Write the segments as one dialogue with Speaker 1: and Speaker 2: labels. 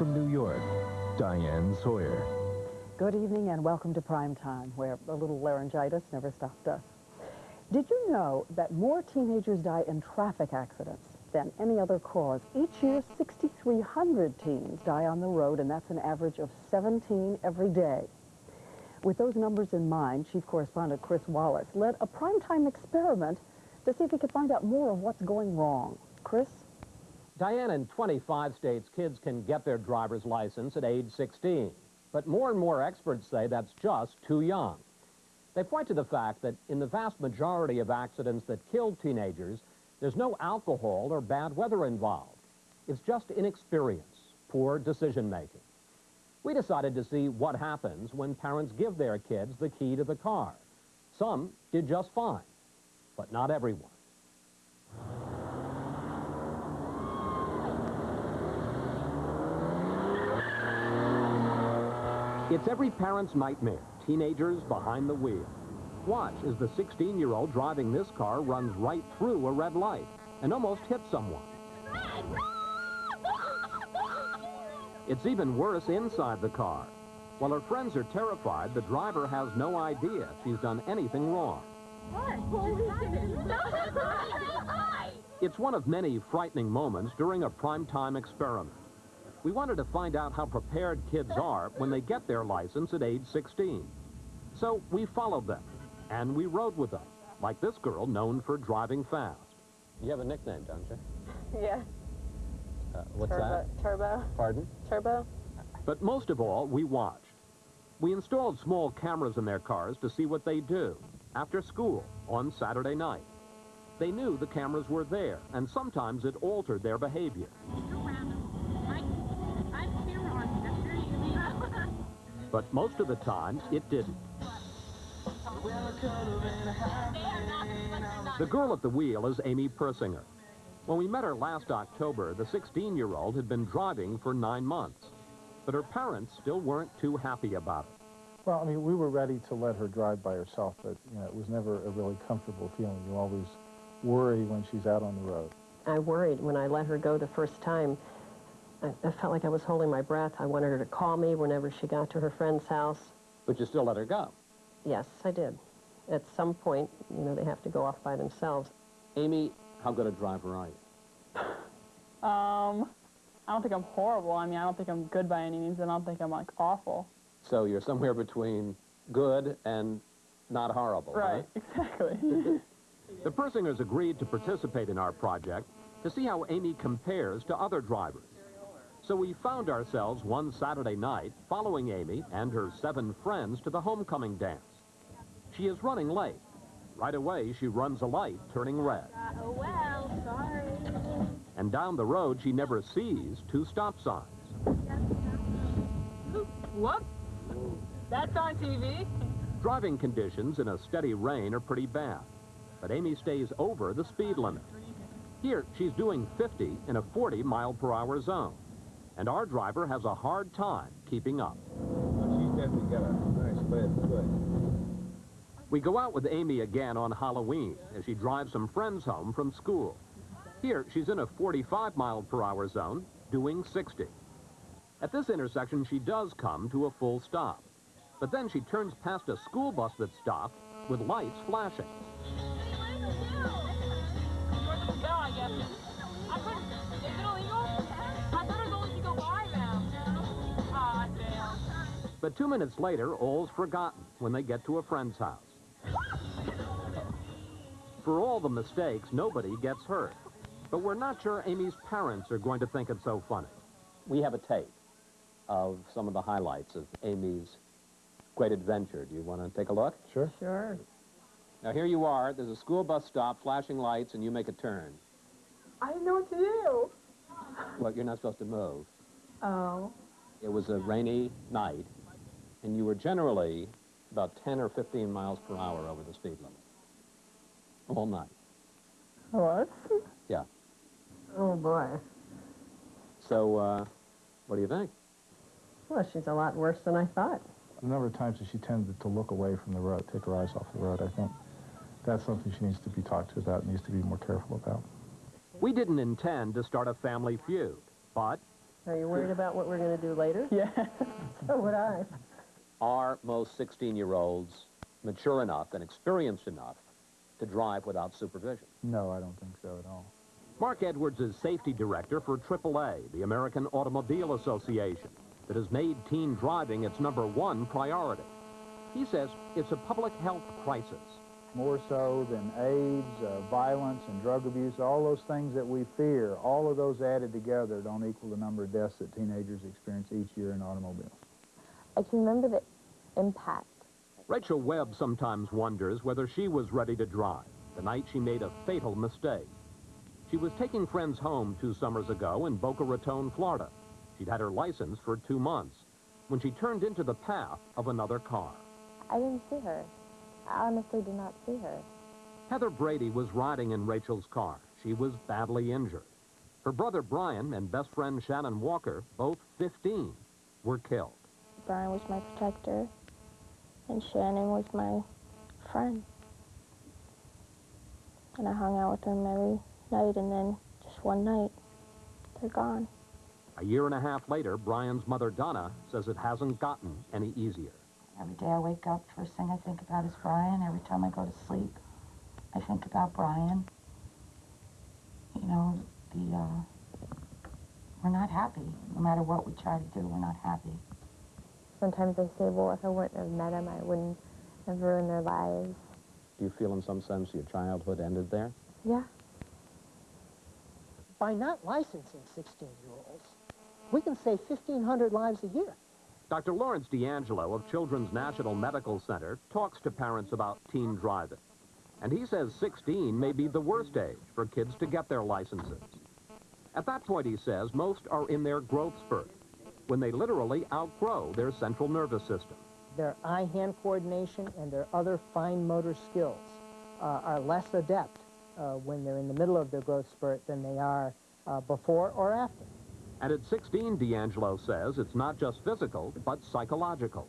Speaker 1: from New York, Diane Sawyer.
Speaker 2: Good evening and welcome to Prime Time, where a little laryngitis never stopped us. Did you know that more teenagers die in traffic accidents than any other cause? Each year, 6,300 teens die on the road, and that's an average of 17 every day. With those numbers in mind, Chief Correspondent Chris Wallace led a primetime experiment to see if he could find out more of what's going wrong. Chris?
Speaker 3: Diane, in 25 states, kids can get their driver's license at age 16. But more and more experts say that's just too young. They point to the fact that in the vast majority of accidents that kill teenagers, there's no alcohol or bad weather involved. It's just inexperience, poor decision-making. We decided to see what happens when parents give their kids the key to the car. Some did just fine, but not everyone. It's every parent's nightmare, teenagers behind the wheel. Watch as the 16-year-old driving this car runs right through a red light and almost hits someone. It's even worse inside the car. While her friends are terrified, the driver has no idea she's done anything wrong. It's one of many frightening moments during a primetime experiment. We wanted to find out how prepared kids are when they get their license at age 16. So we followed them, and we rode with them, like this girl known for driving fast. You have a nickname, don't you?
Speaker 4: Yeah.
Speaker 3: What's that?
Speaker 4: Turbo.
Speaker 3: Pardon?
Speaker 4: Turbo.
Speaker 3: But most of all, we watched. We installed small cameras in their cars to see what they do after school on Saturday night. They knew the cameras were there, and sometimes it altered their behavior. But most of the time, it didn't. The girl at the wheel is Amy Persinger. When we met her last October, the 16-year-old had been driving for 9 months. But her parents still weren't too happy about it.
Speaker 5: Well, I mean, we were ready to let her drive by herself, but, you know, it was never a really comfortable feeling. You always worry when she's out on the road.
Speaker 4: I worried when I let her go the first time. I felt like I was holding my breath. I wanted her to call me whenever she got to her friend's house.
Speaker 3: But you still let her go?
Speaker 4: Yes, I did. At some point, you know, they have to go off by themselves.
Speaker 3: Amy, how good a driver are you?
Speaker 6: I don't think I'm horrible. I mean, I don't think I'm good by any means, and I don't think I'm, like, awful.
Speaker 3: So you're somewhere between good and not horrible,
Speaker 6: Right,
Speaker 3: huh?
Speaker 6: exactly.
Speaker 3: The Persingers agreed to participate in our project to see how Amy compares to other drivers. So we found ourselves one Saturday night following Amy and her 7 friends to the homecoming dance. She is running late. Right away, she runs a light turning red.
Speaker 7: Oh, well, sorry.
Speaker 3: And down the road, she never sees 2 stop signs.
Speaker 6: What? That's on TV?
Speaker 3: Driving conditions in a steady rain are pretty bad, but Amy stays over the speed limit. Here, she's doing 50 in a 40-mile-per-hour zone, and our driver has a hard time keeping up.
Speaker 8: She's definitely got a nice left foot.
Speaker 3: We go out with Amy again on Halloween as she drives some friends home from school. Here, she's in a 45-mile-per-hour zone, doing 60. At this intersection, she does come to a full stop. But then she turns past a school bus that stopped with lights flashing. But 2 minutes later, all's forgotten when they get to a friend's house. For all the mistakes, nobody gets hurt. But we're not sure Amy's parents are going to think it's so funny. We have a tape of some of the highlights of Amy's great adventure. Do you want to take a look?
Speaker 5: Sure.
Speaker 4: Sure.
Speaker 3: Now, here you are. There's a school bus stop, flashing lights, and you make a turn.
Speaker 6: I didn't know what to do.
Speaker 3: Well, you're not supposed to move.
Speaker 6: Oh.
Speaker 3: It was a rainy night, and you were generally about 10 or 15 miles per hour over the speed limit. All night.
Speaker 6: What?
Speaker 3: Yeah.
Speaker 4: Oh, boy.
Speaker 3: So, what do you think?
Speaker 4: Well, she's a lot worse than I thought.
Speaker 5: A number of times that she tended to look away from the road, take her eyes off the road. I think that's something she needs to be talked to about, needs to be more careful about.
Speaker 3: We didn't intend to start a family feud, but
Speaker 4: Are you worried about what we're going to do later?
Speaker 6: Yeah.
Speaker 4: So would I.
Speaker 3: Are most 16-year-olds mature enough and experienced enough to drive without supervision?
Speaker 5: No, I don't think so at all.
Speaker 3: Mark Edwards is safety director for AAA, the American Automobile Association, that has made teen driving its #1 priority. He says it's a public health crisis.
Speaker 5: More so than AIDS, violence, and drug abuse, all those things that we fear, all of those added together don't equal the number of deaths that teenagers experience each year in automobiles.
Speaker 7: I can remember the impact.
Speaker 3: Rachel Webb sometimes wonders whether she was ready to drive the night she made a fatal mistake. She was taking friends home 2 summers ago in Boca Raton, Florida. She'd had her license for 2 months when she turned into the path of another car.
Speaker 7: I didn't see her. I honestly did not see her.
Speaker 3: Heather Brady was riding in Rachel's car. She was badly injured. Her brother Brian and best friend Shannon Walker, both 15, were killed.
Speaker 7: Brian was my protector, and Shannon was my friend. And I hung out with them every night, and then just one night, they're gone.
Speaker 3: A year and a half later, Brian's mother Donna says it hasn't gotten any easier.
Speaker 9: Every day I wake up, first thing I think about is Brian. Every time I go to sleep, I think about Brian. You know, we're not happy. No matter what we try to do, we're not happy.
Speaker 7: Sometimes I say, well, if I wouldn't have met him, I wouldn't have ruined their lives.
Speaker 3: Do you feel in some sense your childhood ended there?
Speaker 7: Yeah.
Speaker 10: By not licensing 16-year-olds, we can save 1,500 lives a year.
Speaker 3: Dr. Lawrence D'Angelo of Children's National Medical Center talks to parents about teen driving. And he says 16 may be the worst age for kids to get their licenses. At that point, he says, most are in their growth spurt, when they literally outgrow their central nervous system.
Speaker 10: Their eye-hand coordination and their other fine motor skills are less adept when they're in the middle of their growth spurt than they are before or after.
Speaker 3: And at 16, D'Angelo says, it's not just physical, but psychological.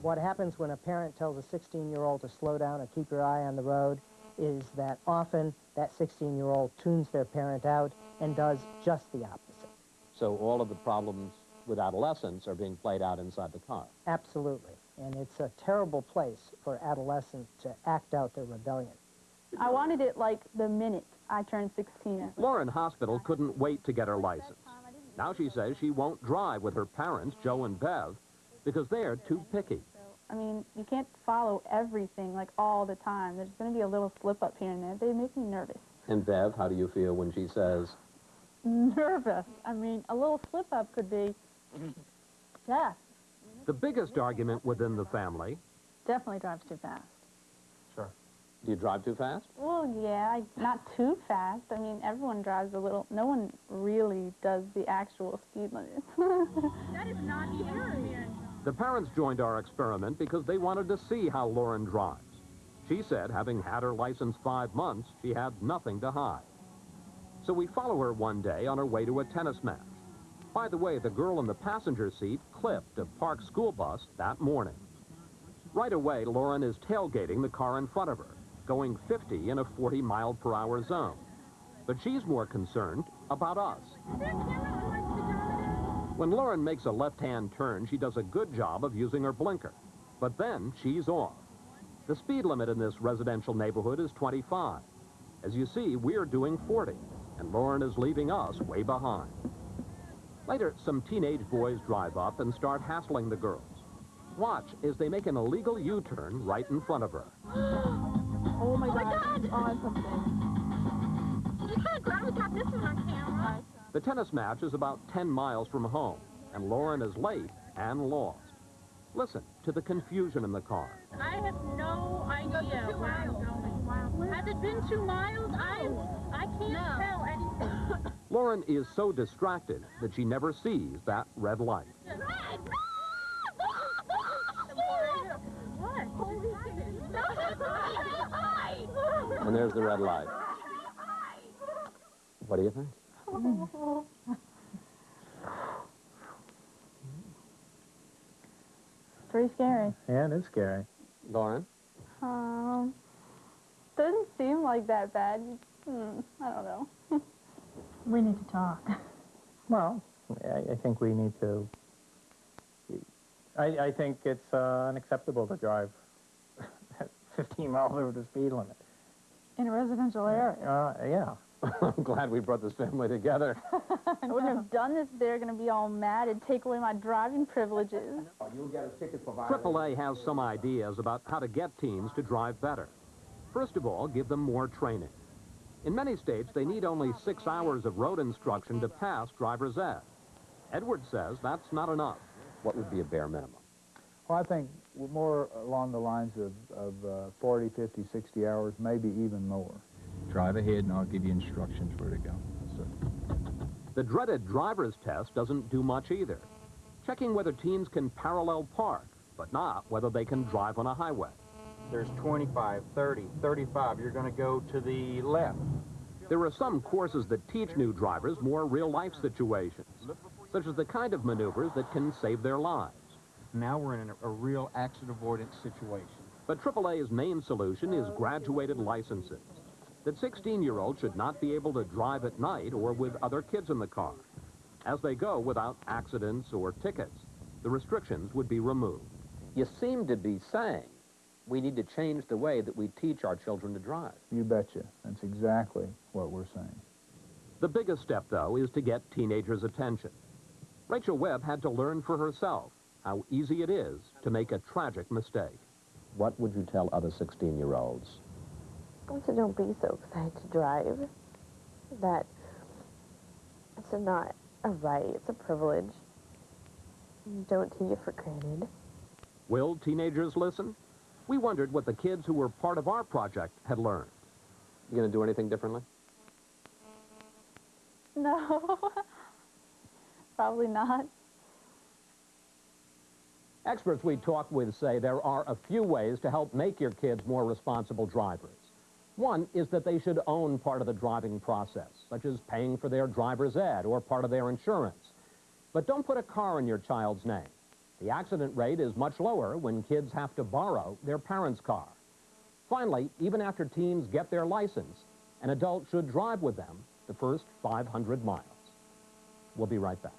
Speaker 10: What happens when a parent tells a 16-year-old to slow down and keep your eye on the road is that often that 16-year-old tunes their parent out and does just the opposite.
Speaker 3: So all of the problems with adolescence are being played out inside the car.
Speaker 10: Absolutely. And it's a terrible place for adolescents to act out their rebellion.
Speaker 6: I wanted it like the minute I turned 16.
Speaker 3: Lauren Hospital couldn't wait to get her license. Now she says she won't drive with her parents, Joe and Bev, because they're too picky.
Speaker 6: I mean, you can't follow everything, like, all the time. There's going to be a little slip-up here and there. They make me nervous.
Speaker 3: And Bev, how do you feel when she says?
Speaker 6: Nervous. I mean, a little slip-up could be death.
Speaker 3: The biggest argument within the family.
Speaker 6: Definitely drives too fast.
Speaker 3: Sure. Do you drive too fast?
Speaker 6: Well, yeah, not too fast. I mean, everyone drives a little. No one really does the actual speed limit.
Speaker 7: That is not here.
Speaker 3: The parents joined our experiment because they wanted to see how Lauren drives. She said, having had her license 5 months, she had nothing to hide. So we follow her one day on her way to a tennis match. By the way, the girl in the passenger seat clipped a parked school bus that morning. Right away, Lauren is tailgating the car in front of her, going 50 in a 40-mile-per-hour zone. But she's more concerned about us. When Lauren makes a left-hand turn, she does a good job of using her blinker. But then she's off. The speed limit in this residential neighborhood is 25. As you see, we're doing 40, and Lauren is leaving us way behind. Later, some teenage boys drive up and start hassling the girls. Watch as they make an illegal U-turn right in front of her.
Speaker 6: Oh, my God. Oh, that's something.
Speaker 7: You can't grab this on camera.
Speaker 3: The tennis match is about 10 miles from home, and Lauren is late and lost. Listen to the confusion in the car.
Speaker 7: I have no idea where I'm going. Wow. Has it been 2 miles? I can't tell anything.
Speaker 3: Lauren is so distracted that she never sees that red light. And there's the red light. What do you think?
Speaker 6: Pretty scary.
Speaker 5: Yeah, it is scary.
Speaker 3: Lauren?
Speaker 6: Doesn't seem like that bad. I don't know.
Speaker 9: We need to talk.
Speaker 10: Well,
Speaker 11: I think we need to, I think it's unacceptable to drive at 15 miles over the speed limit.
Speaker 6: In a residential area.
Speaker 11: Yeah.
Speaker 3: I'm glad we brought this family together.
Speaker 6: I wouldn't have done this. They're going to be all mad and take away my driving privileges.
Speaker 8: You'll get a ticket for
Speaker 3: AAA has some ideas about how to get teens to drive better. First of all, give them more training. In many states, they need only 6 hours of road instruction to pass driver's ed. Edwards says that's not enough. What would be a bare minimum?
Speaker 5: Well, I think more along the lines of 40, 50, 60 hours, maybe even more.
Speaker 8: Drive ahead and I'll give you instructions where to go. So.
Speaker 3: The dreaded driver's test doesn't do much either. Checking whether teens can parallel park, but not whether they can drive on a highway.
Speaker 11: There's 25, 30, 35. You're going to go to the left.
Speaker 3: There are some courses that teach new drivers more real-life situations, such as the kind of maneuvers that can save their lives.
Speaker 11: Now we're in a real accident avoidance situation.
Speaker 3: But AAA's main solution is graduated licenses. That 16-year-olds should not be able to drive at night or with other kids in the car. As they go without accidents or tickets, the restrictions would be removed. You seem to be saying we need to change the way that we teach our children to drive.
Speaker 5: You betcha. That's exactly what we're saying.
Speaker 3: The biggest step, though, is to get teenagers' attention. Rachel Webb had to learn for herself how easy it is to make a tragic mistake. What would you tell other 16-year-olds?
Speaker 12: So don't be so excited to drive. That it's not a right, it's a privilege. Don't take it for granted.
Speaker 3: Will teenagers listen? We wondered what the kids who were part of our project had learned. You going to do anything differently?
Speaker 6: No. Probably not.
Speaker 3: Experts we talked with say there are a few ways to help make your kids more responsible drivers. One is that they should own part of the driving process, such as paying for their driver's ed or part of their insurance. But don't put a car in your child's name. The accident rate is much lower when kids have to borrow their parents' car. Finally, even after teens get their license, an adult should drive with them the first 500 miles. We'll be right back.